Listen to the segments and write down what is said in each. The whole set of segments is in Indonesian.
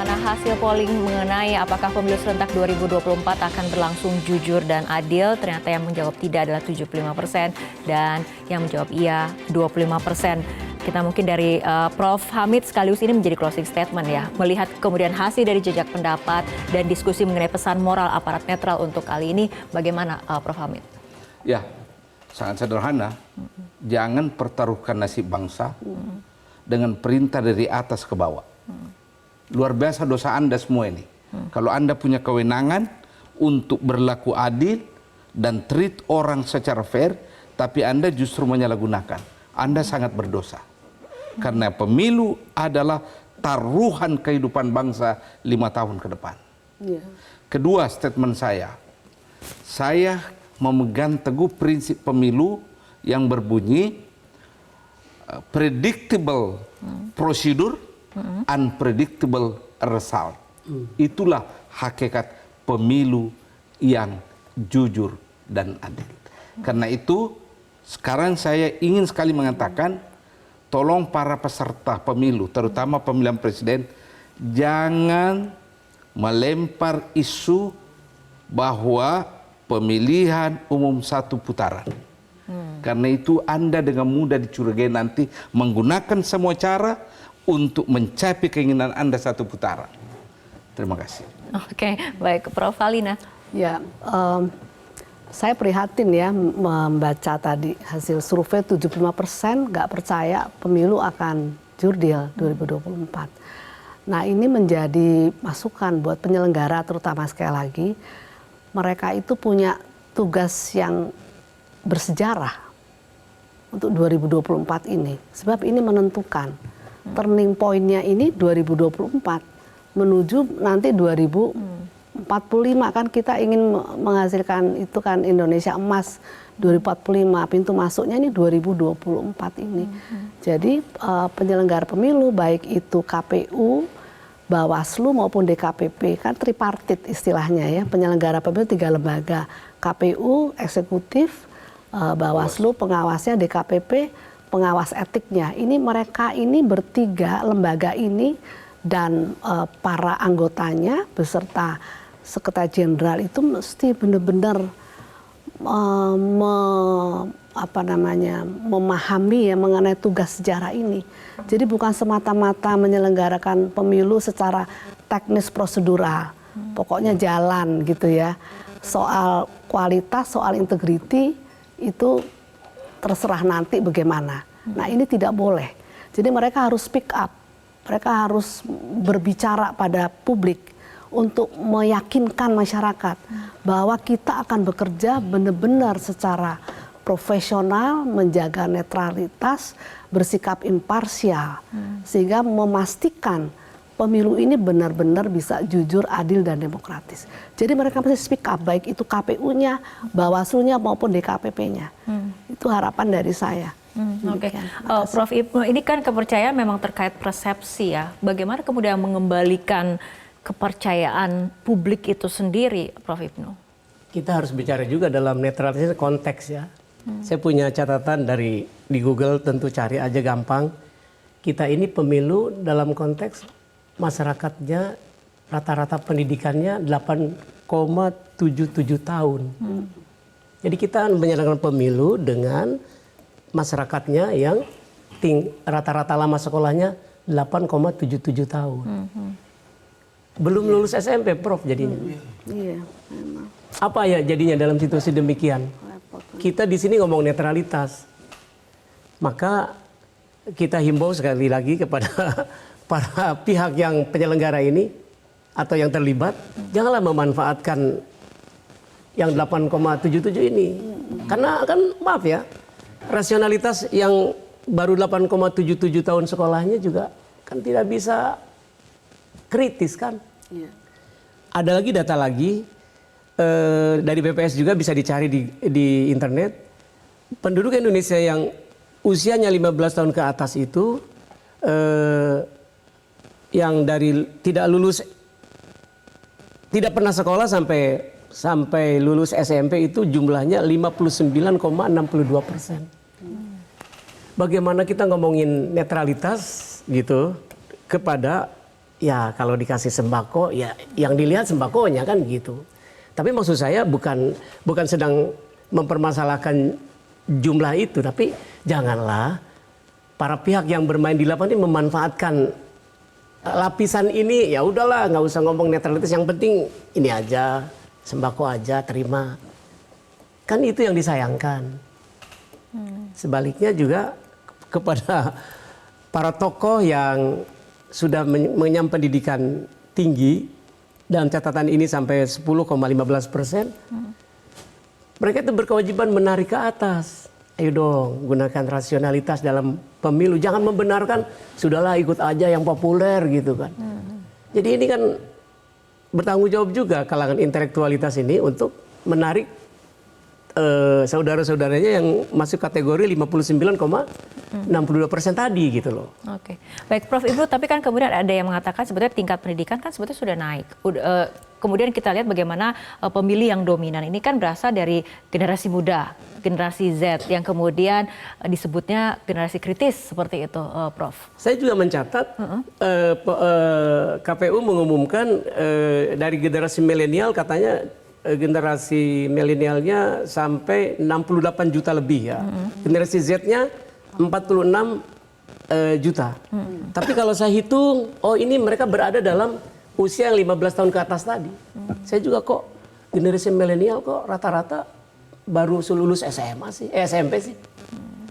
bagaimana hasil polling mengenai apakah pemilu serentak 2024 akan berlangsung jujur dan adil. Ternyata yang menjawab tidak adalah 75% dan yang menjawab iya 25%. Kita mungkin dari Prof. Hamid sekaligus ini menjadi closing statement ya. Melihat kemudian hasil dari jejak pendapat dan diskusi mengenai pesan moral aparat netral untuk kali ini, bagaimana Prof. Hamid? Ya, sangat sederhana. Jangan pertaruhkan nasib bangsa dengan perintah dari atas ke bawah. Luar biasa dosa Anda semua ini. Kalau Anda punya kewenangan untuk berlaku adil dan treat orang secara fair, tapi Anda justru menyalahgunakan. Anda sangat berdosa. Karena pemilu adalah taruhan kehidupan bangsa 5 tahun ke depan. Kedua statement saya memegang teguh prinsip pemilu yang berbunyi predictable prosedur, unpredictable result. Itulah hakikat pemilu yang jujur dan adil. Karena itu sekarang saya ingin sekali mengatakan, tolong para peserta pemilu, terutama pemilihan presiden, jangan melempar isu bahwa pemilihan umum satu putaran. Karena itu Anda dengan mudah dicurigai nanti menggunakan semua cara untuk mencapai keinginan Anda satu putaran. Terima kasih. Oke, baik. Prof. Valina. Ya, saya prihatin ya membaca tadi hasil survei 75% nggak percaya pemilu akan jurdil 2024. Nah, ini menjadi masukan buat penyelenggara, terutama sekali lagi mereka itu punya tugas yang bersejarah untuk 2024 ini. Sebab ini menentukan turning point-nya ini 2024 menuju nanti 2045 kan kita ingin menghasilkan itu kan Indonesia emas 2045, pintu masuknya ini 2024 ini. Jadi penyelenggara pemilu baik itu KPU, Bawaslu maupun DKPP kan tripartit istilahnya ya, penyelenggara pemilu 3 lembaga, KPU eksekutif, Bawaslu pengawasnya, DKPP pengawas etiknya. Ini mereka ini bertiga lembaga ini dan para anggotanya beserta Sekretaris Jenderal itu mesti benar-benar memahami ya mengenai tugas sejarah ini. Jadi bukan semata-mata menyelenggarakan pemilu secara teknis prosedural. Pokoknya jalan gitu ya. Soal kualitas, soal integriti itu terserah nanti bagaimana. Nah, ini tidak boleh. Jadi mereka harus speak up. Mereka harus berbicara pada publik untuk meyakinkan masyarakat bahwa kita akan bekerja benar-benar secara profesional, menjaga netralitas, bersikap imparsial, sehingga memastikan pemilu ini benar-benar bisa jujur, adil, dan demokratis. Jadi mereka mesti speak up, baik itu KPU-nya, Bawaslu-nya maupun DKPP-nya. Itu harapan dari saya. Oke, Prof. Ibnu, ini kan kepercayaan memang terkait persepsi ya. Bagaimana kemudian mengembalikan kepercayaan publik itu sendiri, Prof. Ibnu? Kita harus bicara juga dalam netralitas konteks ya. Saya punya catatan di Google, tentu cari aja gampang. Kita ini pemilu dalam konteks masyarakatnya rata-rata pendidikannya 8,77 tahun. Jadi kita menyelenggarakan pemilu dengan masyarakatnya yang rata-rata lama sekolahnya 8,77 tahun. Belum lulus SMP, Prof, jadinya. Iya, memang. Apa ya jadinya dalam situasi demikian? Kita di sini ngomong netralitas. Maka kita himbau sekali lagi kepada para pihak yang penyelenggara ini atau yang terlibat, janganlah memanfaatkan yang 8,77 ini. Karena kan maaf ya, rasionalitas yang baru 8,77 tahun sekolahnya juga kan tidak bisa kritis kan. Ada lagi data lagi dari BPS juga bisa dicari di internet. Penduduk Indonesia yang usianya 15 tahun ke atas itu yang dari tidak pernah sekolah sampai lulus SMP itu jumlahnya 59,62%. Bagaimana kita ngomongin netralitas gitu kepada ya kalau dikasih sembako ya yang dilihat sembakonya kan gitu. Tapi maksud saya bukan sedang mempermasalahkan jumlah itu, tapi janganlah para pihak yang bermain di lapangan ini memanfaatkan lapisan ini. Ya udahlah, nggak usah ngomong netralitas, yang penting ini aja, sembako aja terima. Kan itu yang disayangkan. Sebaliknya juga kepada para tokoh yang sudah mengenyam pendidikan tinggi, dan catatan ini sampai 10,15%, mereka itu berkewajiban menarik ke atas. Ayo dong, gunakan rasionalitas dalam pemilu. Jangan membenarkan, sudahlah ikut aja yang populer gitu kan. Jadi ini kan bertanggung jawab juga kalangan intelektualitas ini untuk menarik saudara-saudaranya yang masuk kategori 59,62% tadi gitu loh. Oke, baik Prof Ibnu, tapi kan kemudian ada yang mengatakan sebetulnya tingkat pendidikan kan sebetulnya sudah naik. Kemudian kita lihat bagaimana pemilih yang dominan ini kan berasal dari generasi muda, generasi Z yang kemudian disebutnya generasi kritis seperti itu, Prof. Saya juga mencatat KPU mengumumkan dari generasi milenial, katanya generasi milenialnya sampai 68 juta lebih ya. Generasi Z-nya 46 juta. Tapi kalau saya hitung, oh ini mereka berada dalam usia yang 15 tahun ke atas tadi. Saya juga kok generasi milenial kok rata-rata baru lulus SMA sih, SMP sih.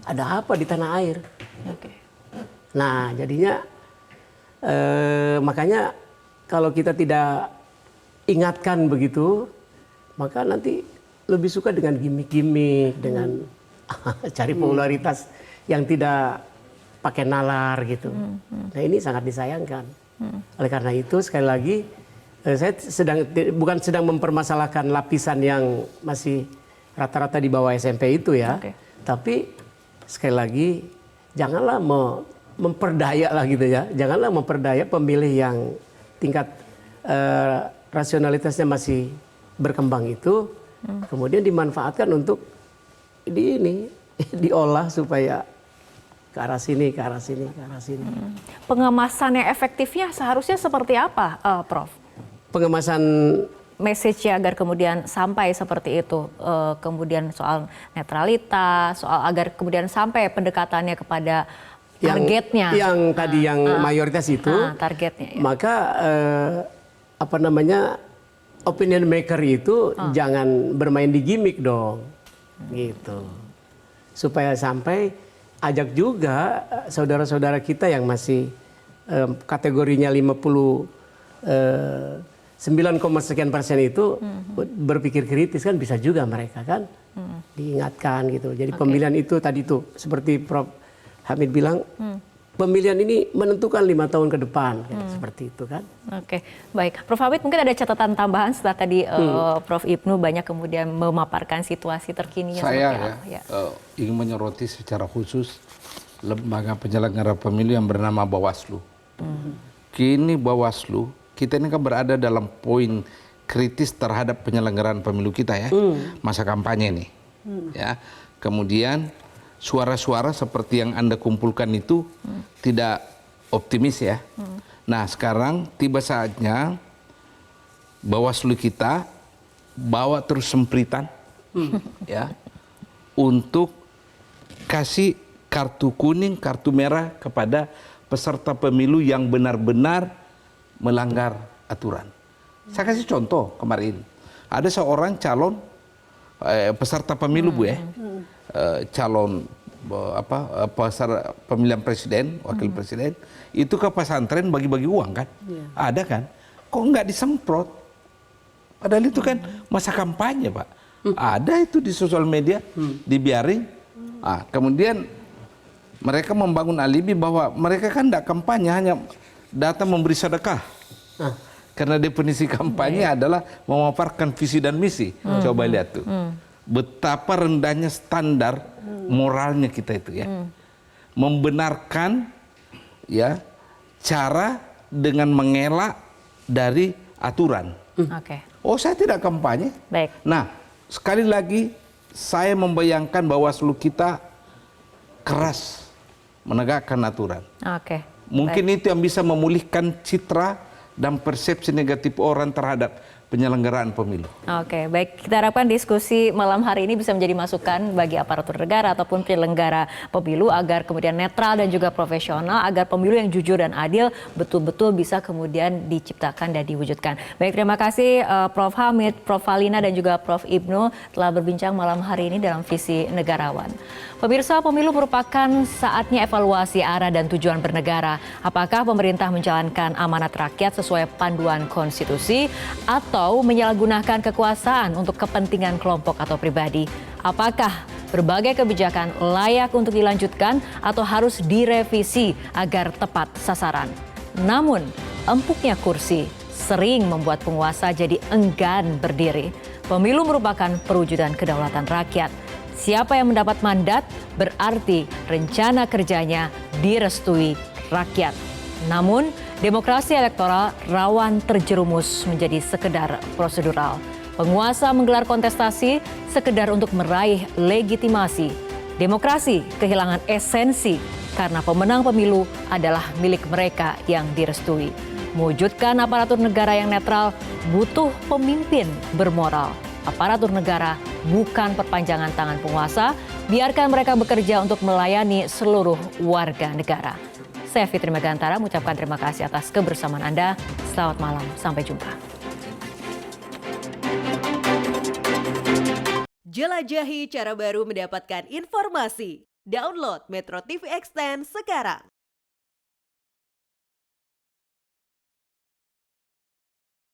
Ada apa di tanah air? Nah jadinya makanya kalau kita tidak ingatkan begitu, maka nanti lebih suka dengan gimmick-gimmick, dengan cari popularitas yang tidak pakai nalar gitu. Nah ini sangat disayangkan. Oleh karena itu sekali lagi saya bukan sedang mempermasalahkan lapisan yang masih rata-rata di bawah SMP itu ya. Tapi sekali lagi janganlah memperdaya lah gitu ya. Janganlah memperdaya pemilih yang tingkat rasionalitasnya masih berkembang itu, kemudian dimanfaatkan untuk diolah supaya ke arah sini, ke arah sini, ke arah sini. Pengemasan yang efektifnya seharusnya seperti apa, Prof? Pengemasan message-nya agar kemudian sampai seperti itu, kemudian soal netralitas, soal agar kemudian sampai pendekatannya kepada targetnya. Yang tadi yang mayoritas itu, targetnya. Ya. Maka opinion maker itu jangan bermain di gimmick dong, gitu. Supaya sampai ajak juga saudara-saudara kita yang masih kategorinya 59,sekian% itu berpikir kritis kan bisa juga mereka kan diingatkan gitu. Jadi pemilihan itu tadi tuh seperti Prof Hamid bilang. Pemilihan ini menentukan 5 tahun ke depan, seperti itu kan. Oke, baik. Prof Hamid mungkin ada catatan tambahan setelah tadi Prof Ibnu banyak kemudian memaparkan situasi terkininya. Saya ingin menyoroti secara khusus lembaga penyelenggara pemilu yang bernama Bawaslu. Kini Bawaslu, kita ini kan berada dalam poin kritis terhadap penyelenggaraan pemilu kita ya, masa kampanye nih. Ya, kemudian suara-suara seperti yang Anda kumpulkan itu tidak optimis ya. Nah sekarang tiba saatnya Bawaslu kita bawa terus sempritan ya untuk kasih kartu kuning, kartu merah kepada peserta pemilu yang benar-benar melanggar aturan. Saya kasih contoh kemarin. Ada seorang calon peserta pemilu Bu ya. Calon pemilihan presiden, wakil presiden itu ke pesantren bagi-bagi uang kan, ada kan, kok nggak disemprot, padahal itu kan masa kampanye Pak, ada itu di sosial media, dibiarin, kemudian mereka membangun alibi bahwa mereka kan nggak kampanye, hanya datang memberi sedekah. Karena definisi kampanye adalah memaparkan visi dan misi. Coba lihat tuh. Betapa rendahnya standar moralnya kita itu ya. Membenarkan ya cara dengan mengelak dari aturan. Oh, saya tidak kampanye. Baik. Nah, sekali lagi saya membayangkan Bawaslu kita keras menegakkan aturan. Mungkin itu yang bisa memulihkan citra dan persepsi negatif orang terhadap penyelenggaraan pemilu. Oke, baik. Kita harapkan diskusi malam hari ini bisa menjadi masukan bagi aparatur negara ataupun penyelenggara pemilu agar kemudian netral dan juga profesional, agar pemilu yang jujur dan adil betul-betul bisa kemudian diciptakan dan diwujudkan. Baik, terima kasih Prof. Hamid, Prof. Valina dan juga Prof. Ibnu telah berbincang malam hari ini dalam Visi Negarawan. Pemirsa, pemilu merupakan saatnya evaluasi arah dan tujuan bernegara. Apakah pemerintah menjalankan amanat rakyat sesuai panduan konstitusi atau menyalahgunakan kekuasaan untuk kepentingan kelompok atau pribadi? Apakah berbagai kebijakan layak untuk dilanjutkan atau harus direvisi agar tepat sasaran? Namun, empuknya kursi sering membuat penguasa jadi enggan berdiri. Pemilu merupakan perwujudan kedaulatan rakyat. Siapa yang mendapat mandat berarti rencana kerjanya direstui rakyat. Namun, demokrasi elektoral rawan terjerumus menjadi sekedar prosedural. Penguasa menggelar kontestasi sekedar untuk meraih legitimasi. Demokrasi kehilangan esensi karena pemenang pemilu adalah milik mereka yang direstui. Mewujudkan aparatur negara yang netral butuh pemimpin bermoral. Aparatur negara bukan perpanjangan tangan penguasa, biarkan mereka bekerja untuk melayani seluruh warga negara. Saya Fitri Megantara mengucapkan terima kasih atas kebersamaan Anda. Selamat malam, sampai jumpa. Jelajahi cara baru mendapatkan informasi. Download Metro TV Extend sekarang.